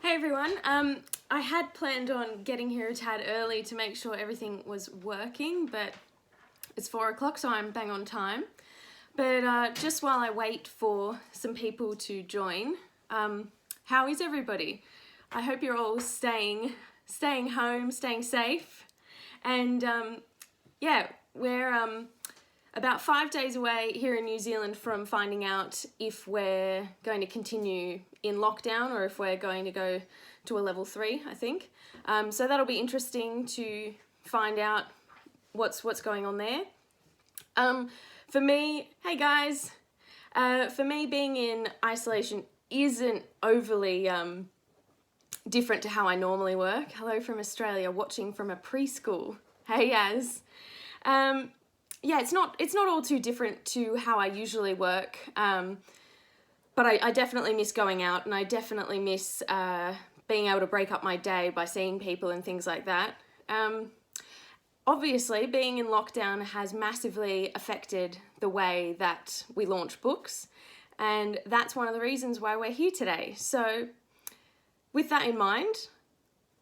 Hey everyone, I had planned on getting here a tad early to make sure everything was working, but it's 4 o'clock, so I'm bang on time. But just while I wait for some people to join, how is everybody? I hope you're all staying home, staying safe, and yeah, we're about 5 days away here in New Zealand from finding out if we're going to continue in lockdown or if we're going to go to a level 3, I think. So that'll be interesting to find out what's going on there. For me, hey guys, for me being in isolation isn't overly different to how I normally work. Hello from Australia, watching from a preschool. Hey Yaz. Yeah, it's not all too different to how I usually work, but I definitely miss going out, and I definitely miss being able to break up my day by seeing people and things like that. Obviously, being in lockdown has massively affected the way that we launch books, and that's one of the reasons why we're here today. So, with that in mind,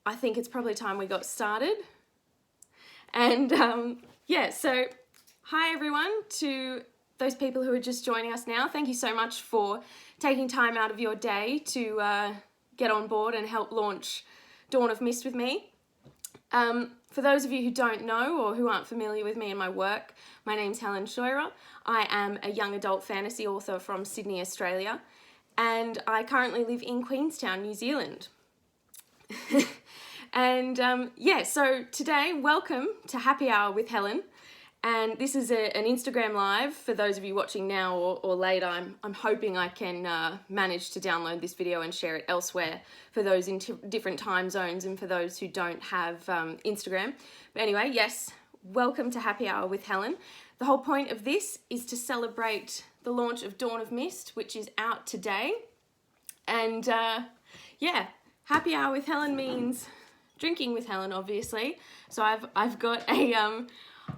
I think it's probably time we got started. And yeah, so hi everyone to those people who are just joining us now. Thank you so much for taking time out of your day to get on board and help launch Dawn of Mist with me. For those of you who don't know or who aren't familiar with me and my work, my name's Helen. I am a young adult fantasy author from Sydney, Australia, and I currently live in Queenstown, New Zealand. And yeah, so today, welcome to Happy Hour with Helen. And this is an Instagram live for those of you watching now or later. I'm hoping I can manage to download this video and share it elsewhere for those in different time zones and for those who don't have Instagram. But anyway, yes, welcome to Happy Hour with Helen. The whole point of this is to celebrate the launch of Dawn of Mist, which is out today. And yeah, Happy Hour with Helen means drinking with Helen, obviously. So I've got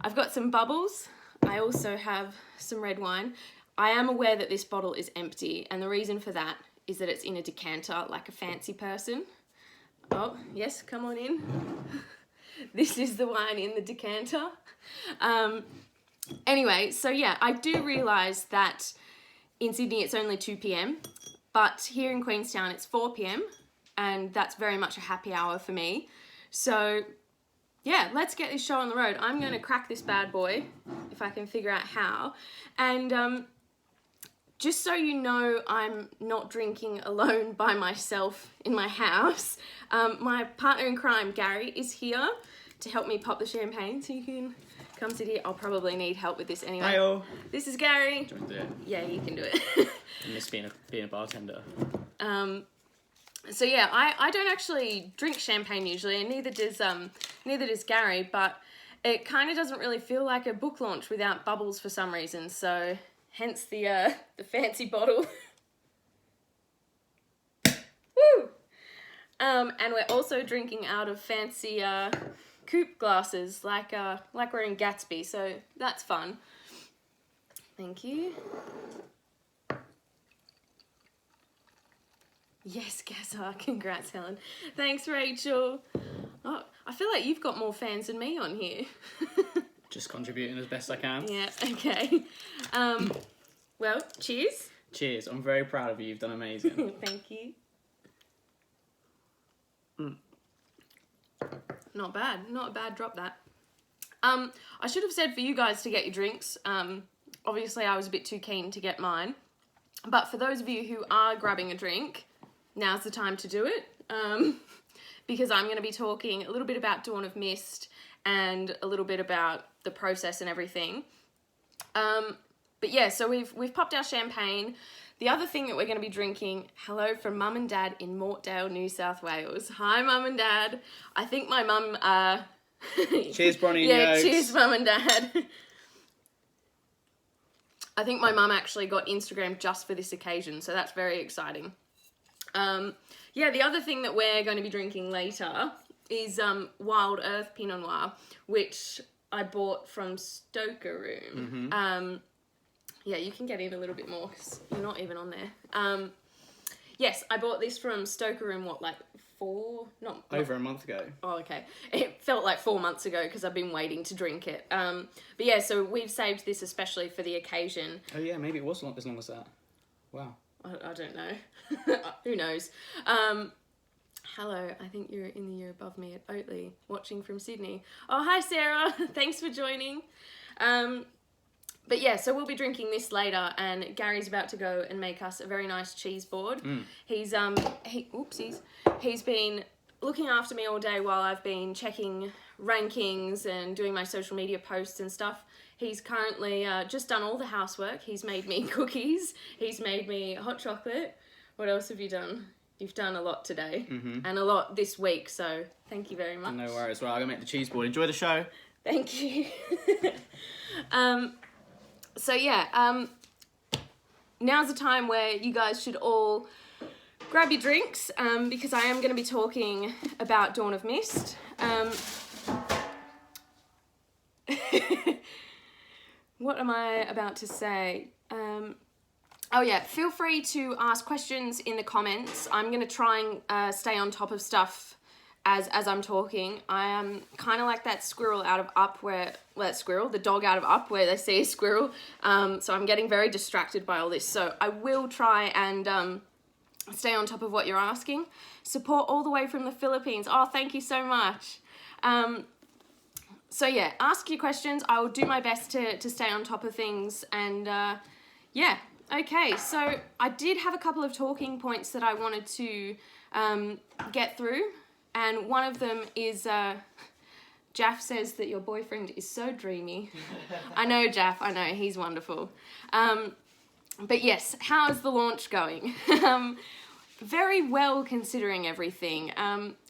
I've got some bubbles. I also have some red wine. I am aware that this bottle is empty, and the reason for that is that it's in a decanter like a fancy person. Oh, yes, come on in. This is the wine in the decanter. Anyway, so yeah, I do realise that in Sydney it's only 2 p.m, but here in Queenstown it's 4 p.m, and that's very much a happy hour for me. So yeah, let's get this show on the road. I'm going to crack this bad boy, if I can figure out how. And just so you know, I'm not drinking alone by myself in my house. My partner in crime, Gary, is here to help me pop the champagne, so you can come sit here. I'll probably need help with this anyway. Hi-oh. This is Gary. Do you want to do it? Yeah, you can do it. I miss being a bartender. So yeah, I don't actually drink champagne usually, and neither does Gary, but it kind of doesn't really feel like a book launch without bubbles for some reason, so hence the fancy bottle. Woo! And we're also drinking out of fancy coupe glasses, like we're in Gatsby, so that's fun. Thank you. Yes, Gaza. Congrats, Helen. Thanks, Rachel. Oh, I feel like you've got more fans than me on here. Just contributing as best I can. Yeah, okay. Well, cheers. Cheers. I'm very proud of you. You've done amazing. Thank you. Not bad. Not a bad drop, that. I should have said for you guys to get your drinks. Obviously, I was a bit too keen to get mine. But for those of you who are grabbing a drink, now's the time to do it, because I'm going to be talking a little bit about Dawn of Mist and a little bit about the process and everything. But yeah, so we've popped our champagne. The other thing that we're going to be drinking, hello from Mum and Dad in Mortdale, New South Wales. Hi, Mum and Dad. I think my mum... Cheers, Bronnie and Yeah, Yokes. cheers, Mum and Dad. I think my mum actually got Instagram just for this occasion, so that's very exciting. Yeah, the other thing that we're going to be drinking later is Wild Earth Pinot Noir, which I bought from Stoker Room. Mm-hmm. Yeah, you can get in a little bit more because you're not even on there. Yes, I bought this from Stoker Room, like Over a month ago. Oh, okay. It felt like 4 months ago because I've been waiting to drink it. But yeah, so we've saved this especially for the occasion. Oh yeah, maybe it was as long as that. Wow. I don't know. Who knows? Hello, I think you're in the year above me at Oatley, watching from Sydney. Oh, hi Sarah. Thanks for joining. But yeah, so we'll be drinking this later, and Gary's about to go and make us a very nice cheese board. He's he's been looking after me all day while I've been checking rankings and doing my social media posts and stuff. He's currently just done all the housework. He's made me cookies. He's made me hot chocolate. What else have you done? You've done a lot today and a lot this week, so thank you very much. No worries. Well, I'm going to make the cheese board. Enjoy the show. Thank you. So yeah, now's the time where you guys should all grab your drinks, because I am going to be talking about Dawn of Mist. What am I about to say? Oh yeah, feel free to ask questions in the comments. I'm going to try and stay on top of stuff as I'm talking. I am kind of like that squirrel out of Up the dog out of Up where they see a squirrel. So I'm getting very distracted by all this. So I will try and stay on top of what you're asking. Support all the way from the Philippines. Oh, thank you so much. So yeah, ask your questions. I will do my best to stay on top of things. And yeah, okay. So I did have a couple of talking points that I wanted to get through. And one of them is, Jaff says that your boyfriend is so dreamy. I know, Jaff, I know, he's wonderful. But yes, how's the launch going? Very well considering everything.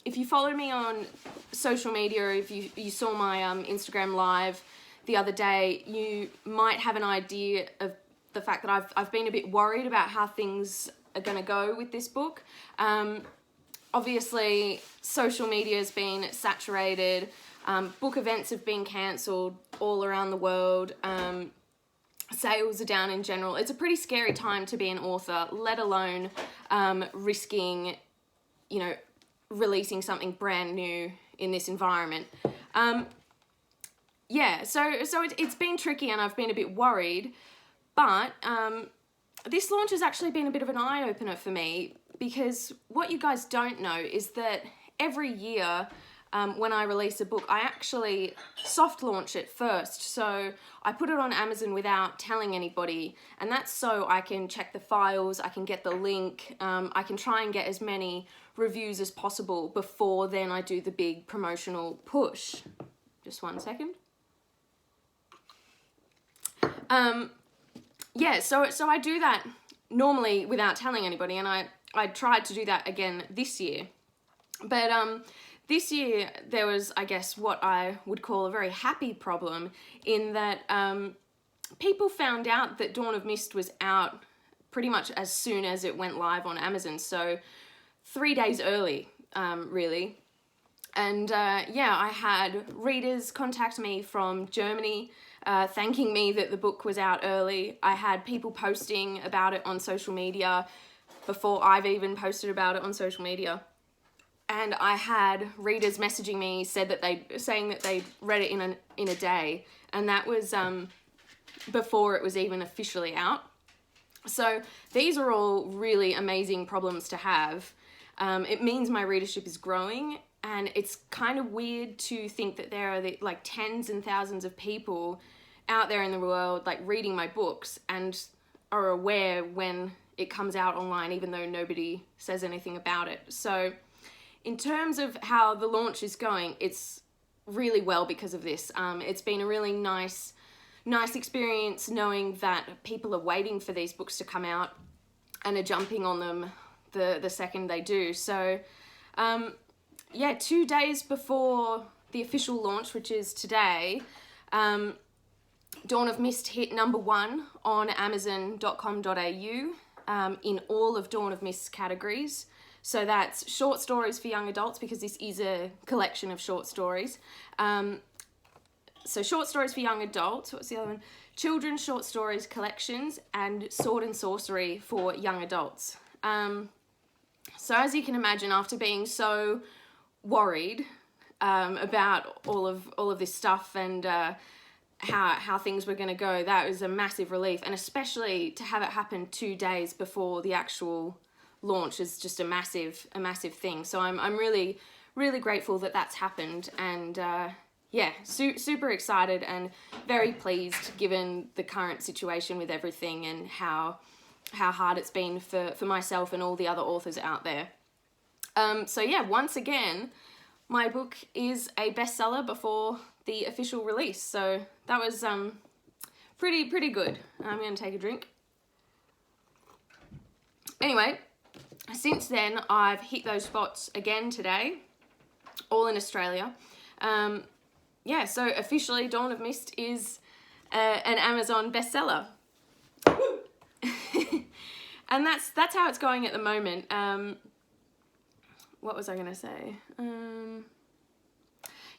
If you follow me on social media, or if you saw my Instagram live the other day, you might have an idea of the fact that I've been a bit worried about how things are going to go with this book. Obviously, social media has been saturated. Book events have been cancelled all around the world. Sales are down in general. It's a pretty scary time to be an author, let alone risking, releasing something brand new in this environment. Yeah, so it's been tricky and I've been a bit worried, but this launch has actually been a bit of an eye-opener for me, because what you guys don't know is that every year when I release a book, I actually soft launch it first. So I put it on Amazon without telling anybody, and that's so I can check the files, I can get the link, I can try and get as many reviews as possible before then I do the big promotional push. Just 1 second. Yeah, so I do that normally without telling anybody, and I tried to do that again this year. But this year there was, I guess, what I would call a very happy problem, in that people found out that Dawn of Mist was out pretty much as soon as it went live on Amazon. So 3 days early, really. And yeah, I had readers contact me from Germany thanking me that the book was out early. I had people posting about it on social media before I've even posted about it on social media. And I had readers messaging me saying that they read it in a day, and that was before it was even officially out. So these are all really amazing problems to have. It means my readership is growing, and it's kind of weird to think that there are like tens and thousands of people out there in the world like reading my books and are aware when it comes out online, even though nobody says anything about it. So in terms of how the launch is going, it's really well because of this. It's been a really nice experience knowing that people are waiting for these books to come out and are jumping on them the second they do. So yeah, 2 days before the official launch, which is today, Dawn of Mist hit #1 on amazon.com.au in all of Dawn of Mist's categories. So that's short stories for young adults, because this is a collection of short stories. So short stories for young adults. What's the other one? Children's short stories collections, and sword and sorcery for young adults. So as you can imagine, after being so worried about all of this stuff and how things were going to go, that was a massive relief. And especially to have it happen 2 days before the actual launch is just a massive thing. So I'm really grateful that that's happened, and yeah, super excited and very pleased given the current situation with everything and how hard it's been for myself and all the other authors out there. So yeah, once again, my book is a bestseller before the official release. So that was pretty good. I'm going to take a drink. Anyway, since then, I've hit those spots again today, all in Australia. Yeah, so officially Dawn of Mist is an Amazon bestseller. And that's how it's going at the moment. What was I going to say?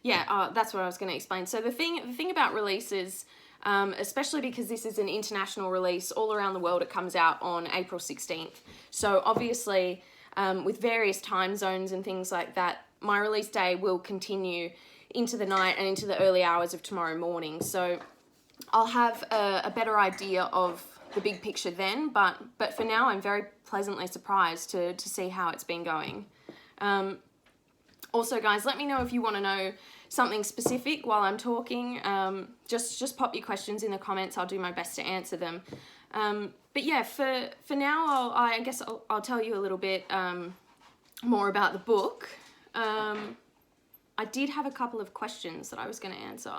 That's what I was going to explain. So the thing about releases, especially because this is an international release all around the world, it comes out on April 16th. So obviously, with various time zones and things like that, my release day will continue into the night and into the early hours of tomorrow morning. So I'll have a better idea of the big picture then, but for now I'm very pleasantly surprised to see how it's been going. Also, guys, let me know if you want to know something specific while I'm talking. Just pop your questions in the comments. I'll do my best to answer them. But yeah, for now, I guess I'll tell you a little bit more about the book. I did have a couple of questions that I was going to answer.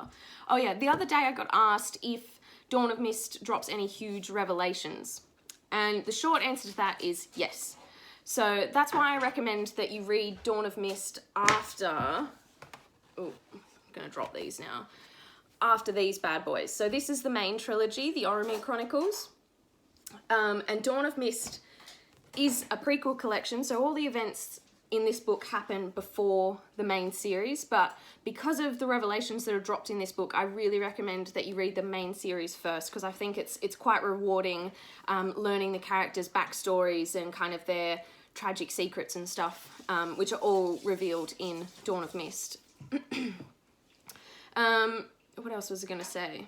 Oh yeah, the other day I got asked if Dawn of Mist drops any huge revelations. And the short answer to that is yes. So that's why I recommend that you read Dawn of Mist after... Oh, I'm going to drop these now. After these bad boys. So this is the main trilogy, the Oromir Chronicles. And Dawn of Mist is a prequel collection, so all the events in this book happen before the main series, but because of the revelations that are dropped in this book, I really recommend that you read the main series first, because I think it's quite rewarding learning the characters' backstories and kind of their tragic secrets and stuff, which are all revealed in Dawn of Mist. What else was I going to say?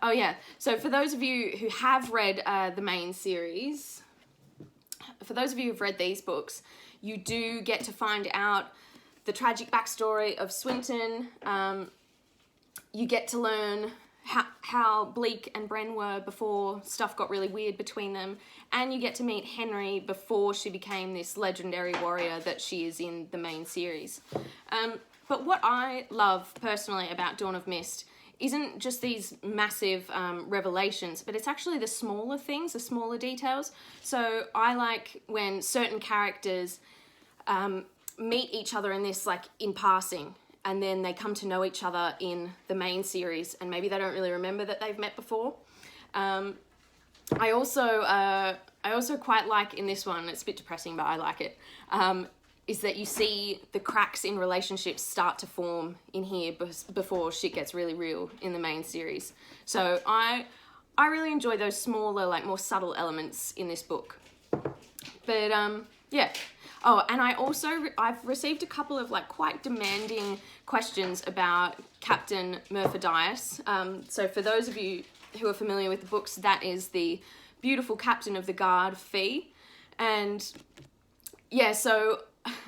Oh yeah, so for those of you who have read the main series, for those of you who've read these books, you do get to find out the tragic backstory of Swinton. You get to learn how Bleak and Bren were before stuff got really weird between them. And you get to meet Henry before she became this legendary warrior that she is in the main series. But what I love personally about Dawn of Mist isn't just these massive revelations, but it's actually the smaller things, the smaller details. So I like when certain characters meet each other in this, like, in passing, and then they come to know each other in the main series, and maybe they don't really remember that they've met before. I also quite like in this one, it's a bit depressing, but I like it, is that you see the cracks in relationships start to form in here before shit gets really real in the main series. So I really enjoy those smaller, like, more subtle elements in this book. But yeah. Oh, and I've received a couple of, like, quite demanding questions about Captain Murphydias. So for those of you who are familiar with the books, that is the beautiful captain of the guard, Fee. And yeah, so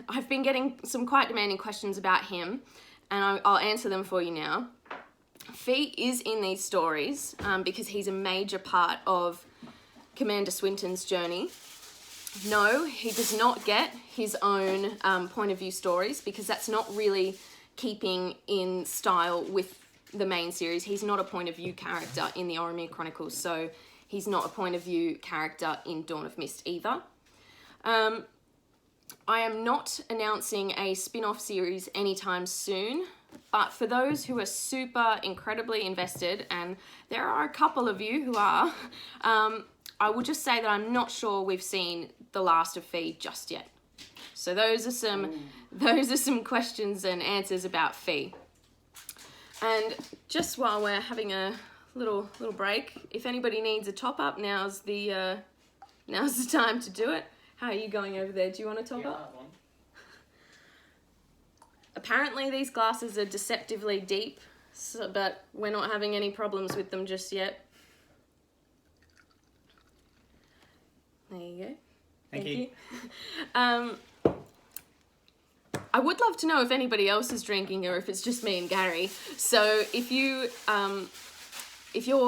I've been getting some quite demanding questions about him, and I'll answer them for you now. Fee is in these stories because he's a major part of Commander Swinton's journey. No, he does not get his own point of view stories, because that's not really keeping in style with the main series. He's not a point of view character in the Oromir Chronicles, so he's not a point of view character in Dawn of Mist either. I am not announcing a spin-off series anytime soon, but for those who are super incredibly invested, and there are a couple of you who are, I will just say that I'm not sure we've seen the last of Fee just yet. So those are some questions and answers about Fee. And just while we're having a little break, if anybody needs a top up, now's the time to do it. How are you going over there? Do you want to top Yeah, up? that one. Apparently these glasses are deceptively deep, so, but we're not having any problems with them just yet. There you go. Thank you. I would love to know if anybody else is drinking or if it's just me and Gary. So if you're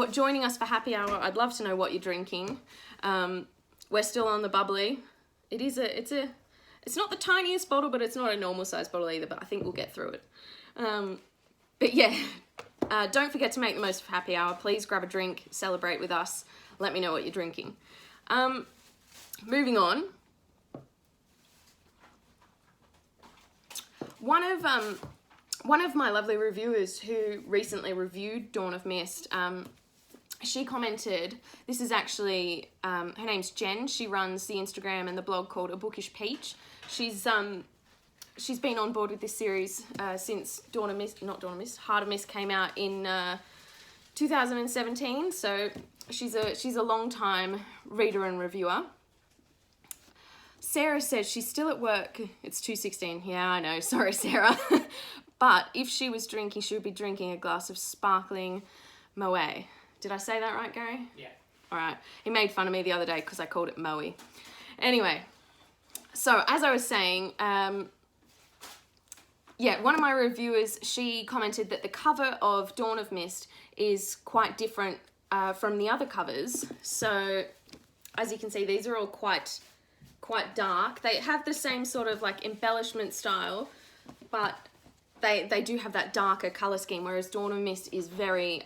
joining us for happy hour, I'd love to know what you're drinking. We're still on the bubbly. It's not the tiniest bottle, but it's not a normal size bottle either, but I think we'll get through it. But yeah, don't forget to make the most of happy hour. Please grab a drink, celebrate with us. Let me know what you're drinking. Moving on. One of my lovely reviewers who recently reviewed Dawn of Mist, she commented, this is actually, her name's Jen, she runs the Instagram and the blog called A Bookish Peach. She's been on board with this series since Heart of Mist came out in 2017, so she's a long time reader and reviewer. Sarah says she's still at work. It's 2:16. Yeah, I know. Sorry, Sarah. But if she was drinking, she would be drinking a glass of sparkling Moët. Did I say that right, Gary? Yeah. All right. He made fun of me the other day because I called it Moët. Anyway, so as I was saying, yeah, one of my reviewers, she commented that the cover of Dawn of Mist is quite different from the other covers. So as you can see, these are all quite dark. They have the same sort of like embellishment style, but they do have that darker color scheme, whereas Dawn of Mist is very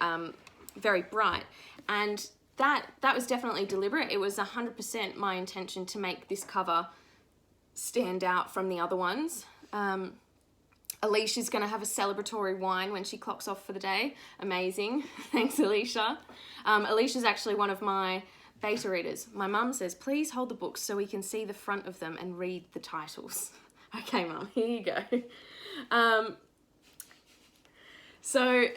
very bright, and that was definitely deliberate. It was 100% my intention to make this cover stand out from the other ones. Alicia's going to have a celebratory wine when she clocks off for the day. Amazing. Thanks, Alicia. Alicia's actually one of my beta readers. My mum says, please hold the books so we can see the front of them and read the titles. Okay, Mum, here you go. So,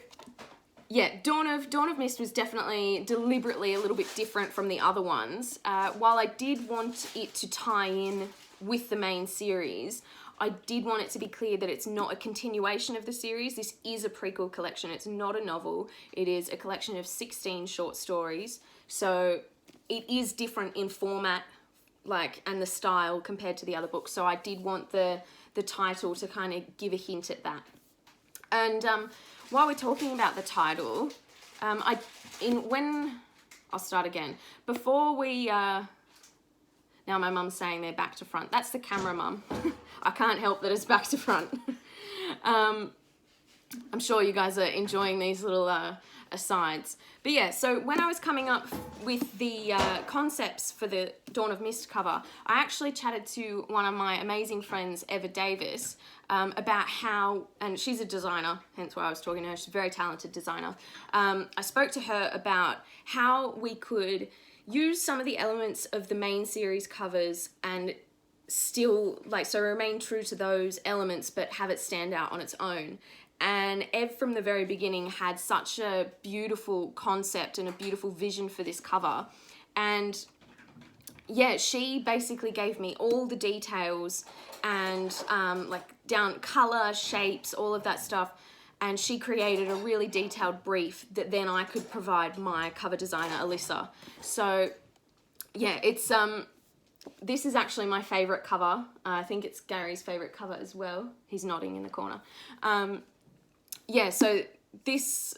yeah, Dawn of Mist was definitely deliberately a little bit different from the other ones. While I did want it to tie in with the main series, I did want it to be clear that it's not a continuation of the series. This is a prequel collection. It's not a novel. It is a collection of 16 short stories. So it is different in format, and the style compared to the other books. So I did want the title to kind of give a hint at that. And while we're talking about the title, I'll start again. Before we, now my mum's saying they're back to front. That's the camera, Mum. I can't help that it's back to front. I'm sure you guys are enjoying these little asides. But yeah, so when I was coming up with the concepts for the Dawn of Mist cover, I actually chatted to one of my amazing friends, Eva Davis, about how, and she's a designer, hence why I was talking to her, she's a very talented designer. I spoke to her about how we could use some of the elements of the main series covers and still, so remain true to those elements, but have it stand out on its own. And Ev from the very beginning had such a beautiful concept and a beautiful vision for this cover. And yeah, she basically gave me all the details and down color, shapes, all of that stuff. And she created a really detailed brief that then I could provide my cover designer, Alyssa. So yeah, it's this is actually my favorite cover. I think it's Gary's favorite cover as well. He's nodding in the corner. Yeah, so this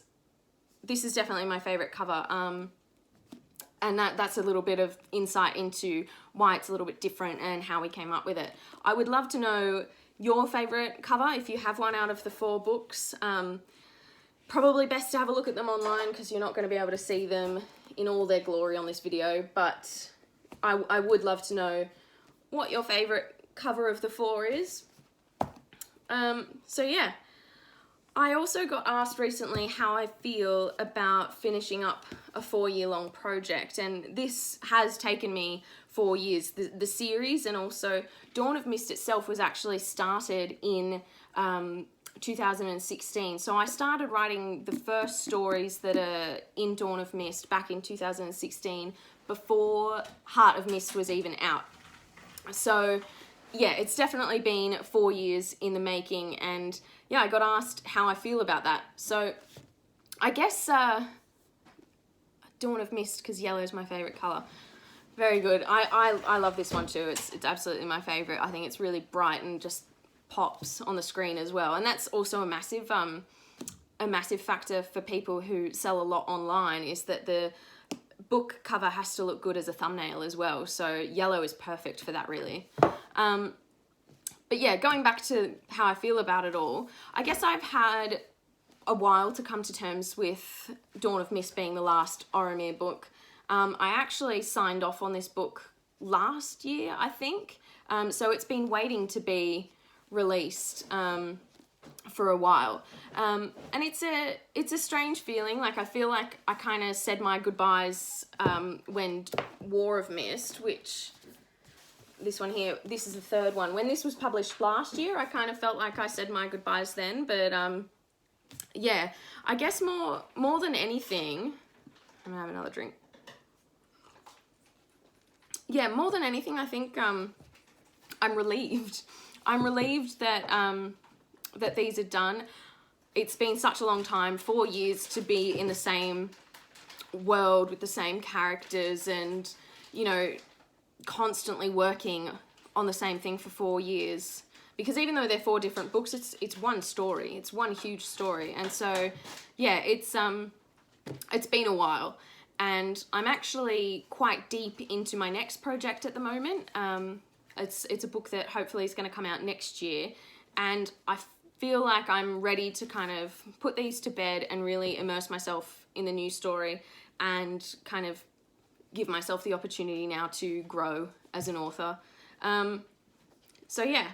is definitely my favorite cover. And that's a little bit of insight into why it's a little bit different and how we came up with it. I would love to know your favorite cover, if you have one out of the 4 books. Probably best to have a look at them online because you're not going to be able to see them in all their glory on this video, but I would love to know what your favorite cover of the 4 is. So yeah. I also got asked recently how I feel about finishing up a 4-year-long project, and this has taken me 4 years. The series and also Dawn of Mist itself was actually started in 2016. So I started writing the first stories that are in Dawn of Mist back in 2016 before Heart of Mist was even out. So yeah, it's definitely been 4 years in the making, and yeah, I got asked how I feel about that. So I guess Dawn of Mist, because yellow is my favourite colour. Very good. I love this one too. It's absolutely my favourite. I think it's really bright and just pops on the screen as well. And that's also a massive factor for people who sell a lot online, is that the book cover has to look good as a thumbnail as well. So yellow is perfect for that, really. But yeah, going back to how I feel about it all, I guess I've had a while to come to terms with Dawn of Mist being the last Oromir book. I actually signed off on this book last year, I think. So it's been waiting to be released for a while. And it's a strange feeling. Like, I feel like I kind of said my goodbyes when War of Mist, which... this one here, this is the third one. When this was published last year, I kind of felt like I said my goodbyes then. But yeah, I guess more than anything, I'm gonna have another drink. Yeah, more than anything, I think I'm relieved. I'm relieved that that these are done. It's been such a long time, 4 years, to be in the same world with the same characters, and you know, constantly working on the same thing for 4 years, because even though they're 4 different books, it's one story, it's one huge story. And so yeah, it's been a while, and I'm actually quite deep into my next project at the moment. It's a book that hopefully is going to come out next year, and I feel like I'm ready to kind of put these to bed and really immerse myself in the new story, and kind of give myself the opportunity now to grow as an author. So yeah,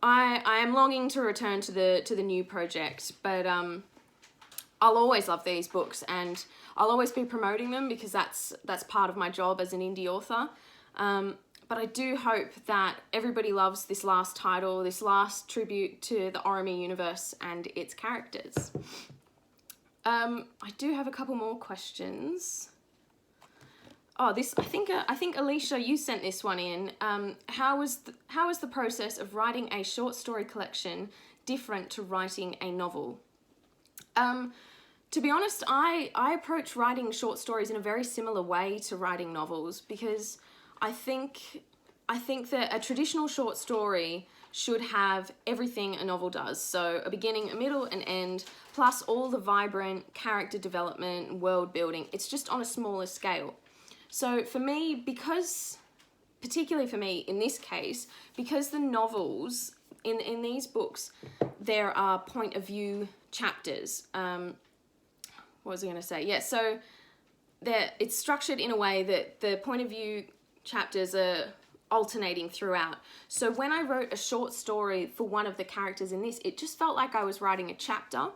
I am longing to return to the new project, but I'll always love these books, and I'll always be promoting them, because that's part of my job as an indie author. But I do hope that everybody loves this last title, this last tribute to the Oromir universe and its characters. I do have a couple more questions. Oh, this, I think Alicia, you sent this one in. How was the process of writing a short story collection different to writing a novel? To be honest, I approach writing short stories in a very similar way to writing novels, because I think that a traditional short story should have everything a novel does. So a beginning, a middle, an end, plus all the vibrant character development, world building. It's just on a smaller scale. So for me, particularly for me in this case, because the novels in these books, there are point of view chapters. What was I going to say? Yeah, so it's structured in a way that the point of view chapters are alternating throughout. So when I wrote a short story for one of the characters in this, it just felt like I was writing a chapter.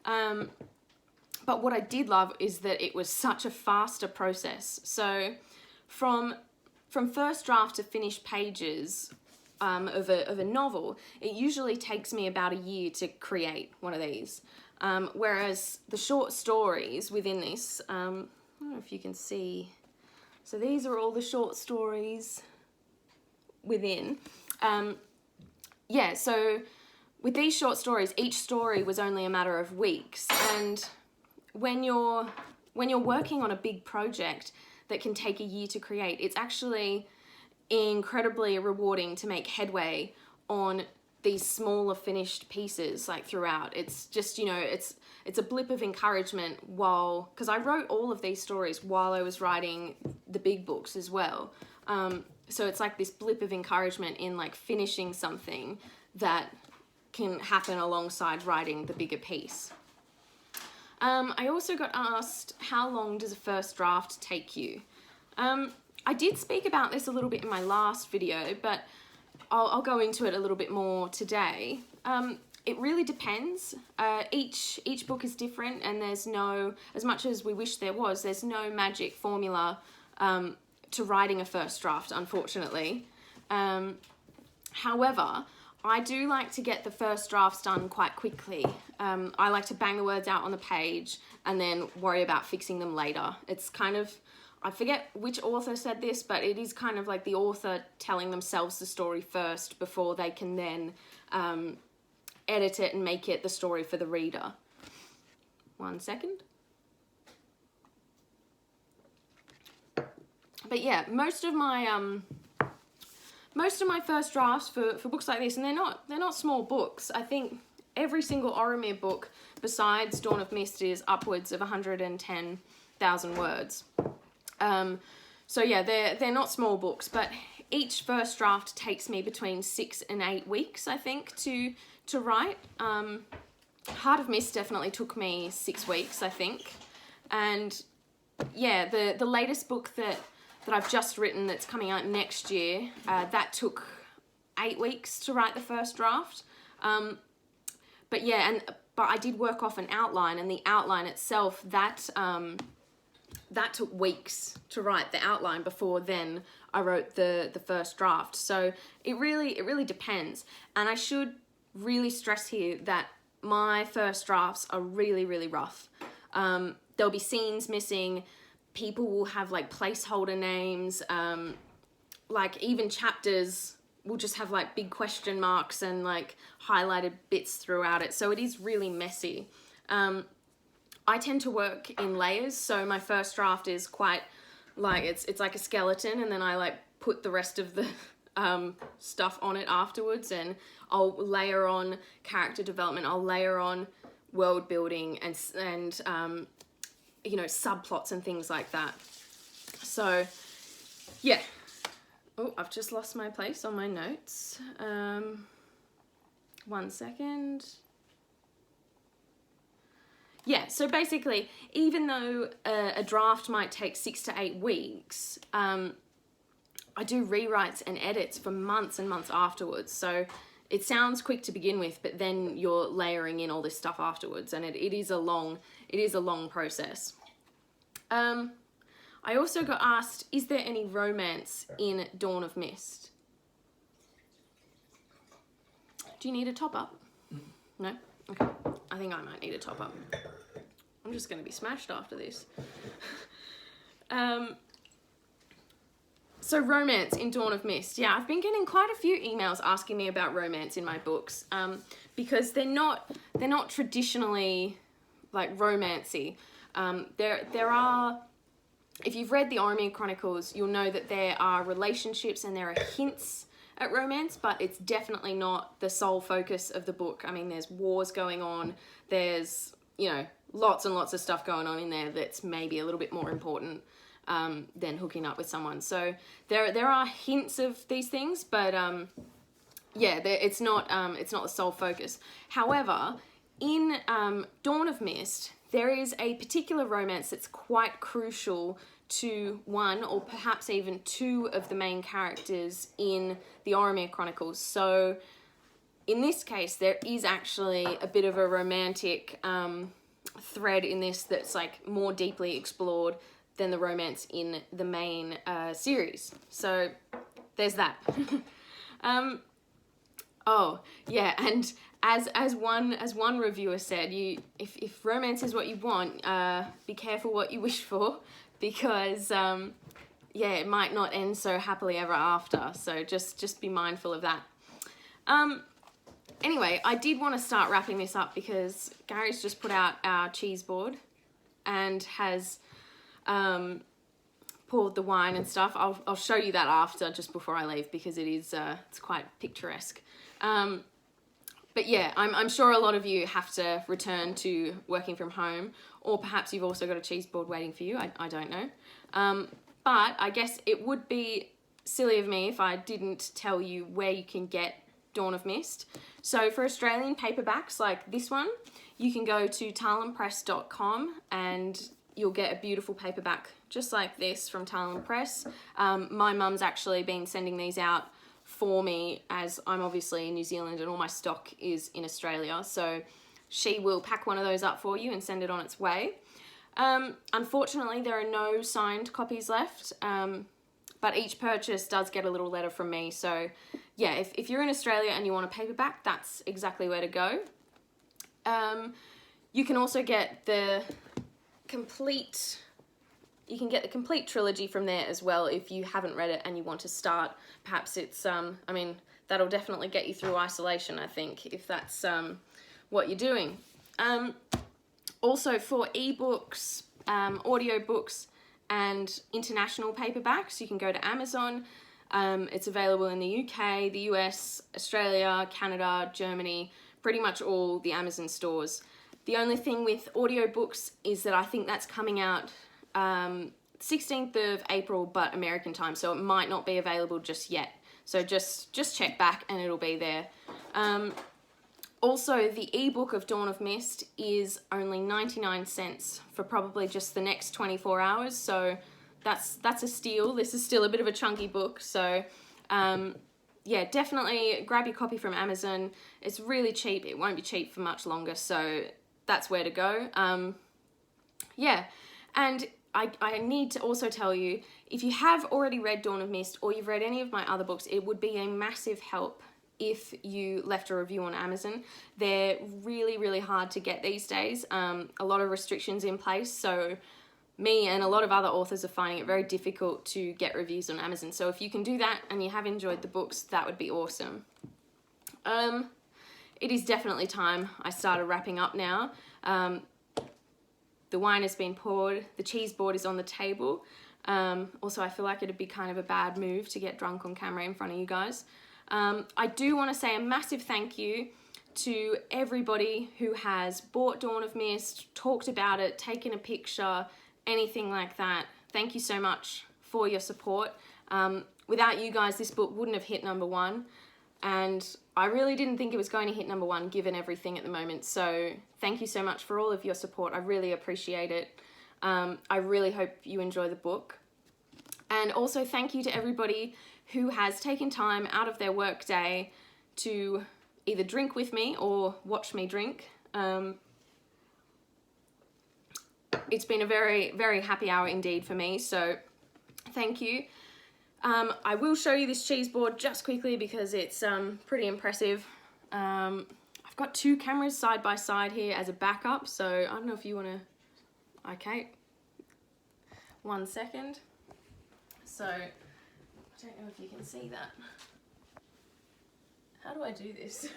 But what I did love is that it was such a faster process. So from first draft to finished pages of a novel, it usually takes me about a year to create one of these. Whereas the short stories within this, I don't know if you can see, so these are all the short stories within. Yeah, so with these short stories, each story was only a matter of weeks, and when you're working on a big project that can take a year to create, it's actually incredibly rewarding to make headway on these smaller finished pieces like throughout. It's just, you know, it's a blip of encouragement because I wrote all of these stories while I was writing the big books as well. So it's like this blip of encouragement in like finishing something that can happen alongside writing the bigger piece. I also got asked, how long does a first draft take you? I did speak about this a little bit in my last video, but I'll go into it a little bit more today. It really depends. Each book is different, and there's no, as much as we wish there was, there's no magic formula to writing a first draft, unfortunately. However, I do like to get the first drafts done quite quickly. I like to bang the words out on the page and then worry about fixing them later. It's kind of, I forget which author said this, but it is kind of like the author telling themselves the story first before they can then edit it and make it the story for the reader. 1 second. But yeah, most of my first drafts for books like this, and they're not small books. I think every single Oromir book besides Dawn of Mist is upwards of 110,000 words. So yeah, they're not small books, but each first draft takes me between 6 and 8 weeks, I think, to write. Heart of Mist definitely took me 6 weeks, I think. And yeah, the latest book that I've just written that's coming out next year, that took 8 weeks to write the first draft. But yeah, but I did work off an outline, and the outline itself, that took weeks to write the outline before then I wrote the first draft. So it really depends. And I should really stress here that my first drafts are really rough. There'll be scenes missing. People will have like placeholder names. Like even chapters will just have like big question marks and like highlighted bits throughout it. So it is really messy. I tend to work in layers, so my first draft is quite like it's like a skeleton, and then I like put the rest of the stuff on it afterwards, and I'll layer on character development, I'll layer on world building and you know, subplots and things like that. So yeah. Oh, I've just lost my place on my notes. 1 second. Yeah, so basically, even though a draft might take 6 to 8 weeks, I do rewrites and edits for months and months afterwards. So it sounds quick to begin with, but then you're layering in all this stuff afterwards, and it is a long process. I also got asked, is there any romance in Dawn of Mist? Do you need a top up? No? Okay. I think I might need a top up. I'm just going to be smashed after this. So romance in Dawn of Mist. Yeah, I've been getting quite a few emails asking me about romance in my books, because they're not traditionally like romancy. There are, if you've read the Oromir Chronicles, you'll know that there are relationships and there are hints at romance, but it's definitely not the sole focus of the book. I mean, there's wars going on, there's, you know, lots and lots of stuff going on in there that's maybe a little bit more important than hooking up with someone. So there are hints of these things, but yeah, it's not the sole focus. However, in Dawn of Mist, there is a particular romance that's quite crucial to one or perhaps even two of the main characters in the Oromir Chronicles. So in this case, there is actually a bit of a romantic thread in this that's like more deeply explored than the romance in the main series. So there's that. Oh yeah, and as one reviewer said, if romance is what you want, be careful what you wish for, because yeah, it might not end so happily ever after. So just be mindful of that. Anyway, I did want to start wrapping this up because Gary's just put out our cheese board and has poured the wine and stuff. I'll show you that after, just before I leave, because it is it's quite picturesque. But yeah, I'm sure a lot of you have to return to working from home, or perhaps you've also got a cheese board waiting for you. I don't know. But I guess it would be silly of me if I didn't tell you where you can get Dawn of Mist. So for Australian paperbacks like this one, you can go to talenpress.com and you'll get a beautiful paperback just like this from Talon Press. My mum's actually been sending these out for me, as I'm obviously in New Zealand and all my stock is in Australia, so she will pack one of those up for you and send it on its way. Unfortunately, there are no signed copies left, but each purchase does get a little letter from me. So yeah, if you're in Australia and you want a paperback, that's exactly where to go. You can also get the complete you can get the complete trilogy from there as well if you haven't read it and you want to start. Perhaps it's, I mean, that'll definitely get you through isolation, I think, if that's what you're doing. Also for ebooks, audiobooks, and international paperbacks, you can go to Amazon. It's available in the UK, the US, Australia, Canada, Germany, pretty much all the Amazon stores. The only thing with audiobooks is that I think that's coming out 16th of April, but American time, so it might not be available just yet. So just check back and it'll be there. Also, the ebook of Dawn of Mist is only 99 cents for probably just the next 24 hours, so that's a steal. This is still a bit of a chunky book, so yeah, definitely grab your copy from Amazon. It's really cheap. It won't be cheap for much longer, so that's where to go. Yeah, and I need to also tell you, if you have already read Dawn of Mist or you've read any of my other books, it would be a massive help if you left a review on Amazon. They're really, really hard to get these days. A lot of restrictions in place, so me and a lot of other authors are finding it very difficult to get reviews on Amazon. So if you can do that and you have enjoyed the books, that would be awesome. It is definitely time I started wrapping up now. The wine has been poured, the cheese board is on the table. Also, I feel like it'd be kind of a bad move to get drunk on camera in front of you guys. I do want to say a massive thank you to everybody who has bought Dawn of Mist, talked about it, taken a picture, anything like that. Thank you so much for your support. Without you guys, this book wouldn't have hit #1, and I really didn't think it was going to hit #1 given everything at the moment. So thank you so much for all of your support. I really appreciate it. I really hope you enjoy the book. And also thank you to everybody who has taken time out of their work day to either drink with me or watch me drink. It's been a very, very happy hour indeed for me, so thank you. I will show you this cheese board just quickly because it's pretty impressive. I've got 2 cameras side by side here as a backup, so I don't know if you want to... Okay. 1 second. So, I don't know if you can see that. How do I do this?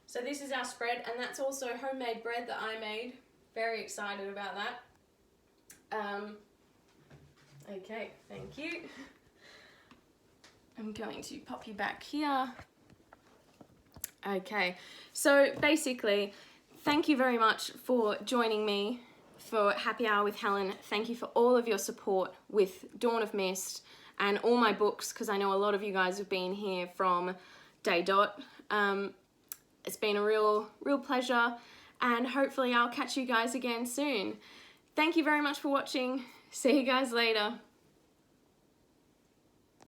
So this is our spread, and that's also homemade bread that I made. Very excited about that. Okay, thank you. I'm going to pop you back here. Okay, so basically, thank you very much for joining me for Happy Hour with Helen. Thank you for all of your support with Dawn of Mist and all my books, because I know a lot of you guys have been here from day dot. It's been a real pleasure, and hopefully I'll catch you guys again soon. Thank you very much for watching. See you guys later.